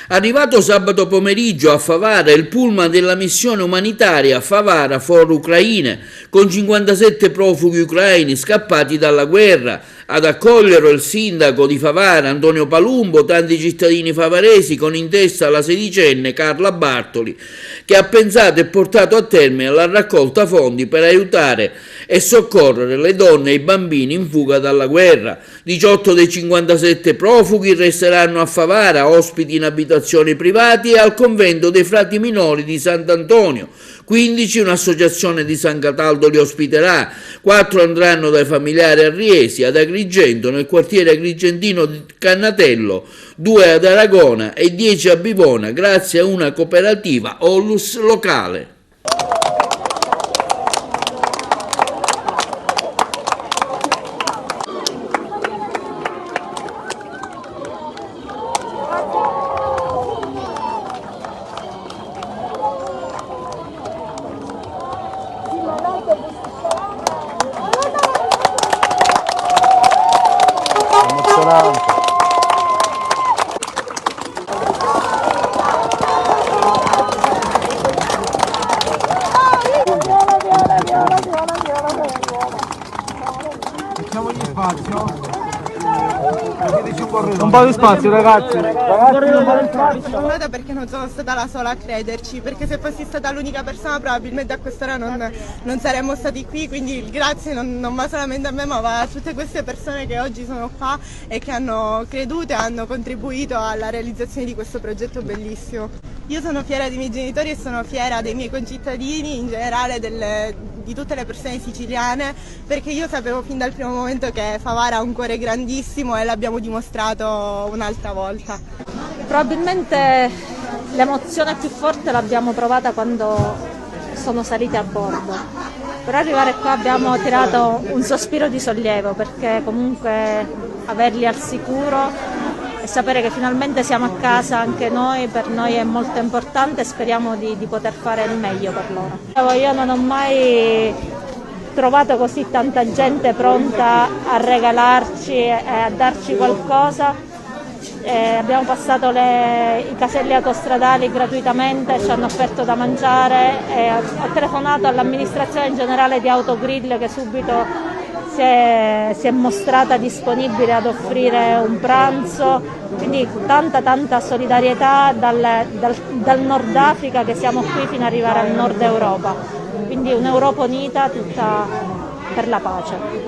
Arrivato sabato pomeriggio a Favara il pullman della missione umanitaria Favara for Ucraine con 57 profughi ucraini scappati dalla guerra. Ad accoglierlo il sindaco di Favara Antonio Palumbo, tanti cittadini favaresi con in testa la sedicenne Carla Bartoli, che ha pensato e portato a termine la raccolta fondi per aiutare e soccorrere le donne e i bambini in fuga dalla guerra. 18 dei 57 profughi resteranno a Favara, ospiti in abitazioni private e al convento dei frati minori di Sant'Antonio. 15 un'associazione di San Cataldo li ospiterà, 4 andranno dai familiari a Riesi, ad Agrigento, nel quartiere agrigentino di Cannatello, 2 ad Aragona e 10 a Bivona, grazie a una cooperativa Onlus locale. Emozionante. Facciamogli spazio. Un po' di spazio, ragazzi. Fortunata perché non sono stata la sola a crederci, perché se fossi stata l'unica persona probabilmente a quest'ora non saremmo stati qui, quindi il grazie non va solamente a me ma va a tutte queste persone che oggi sono qua e che hanno creduto e hanno contribuito alla realizzazione di questo progetto bellissimo. Io sono fiera dei miei genitori e sono fiera dei miei concittadini, in generale di tutte le persone siciliane, perché io sapevo fin dal primo momento che Favara ha un cuore grandissimo e l'abbiamo dimostrato un'altra volta. Probabilmente l'emozione più forte l'abbiamo provata quando sono saliti a bordo. Per arrivare qua abbiamo tirato un sospiro di sollievo, perché comunque averli al sicuro e sapere che finalmente siamo a casa anche noi, per noi è molto importante e speriamo di poter fare il meglio per loro. Io non ho mai trovato così tanta gente pronta a regalarci e a darci qualcosa. Abbiamo passato i caselli autostradali gratuitamente, ci hanno offerto da mangiare, ho telefonato all'amministrazione generale di Autogrill che subito si è mostrata disponibile ad offrire un pranzo, quindi tanta solidarietà dal Nord Africa che siamo qui fino ad arrivare al Nord Europa, quindi un'Europa unita tutta per la pace.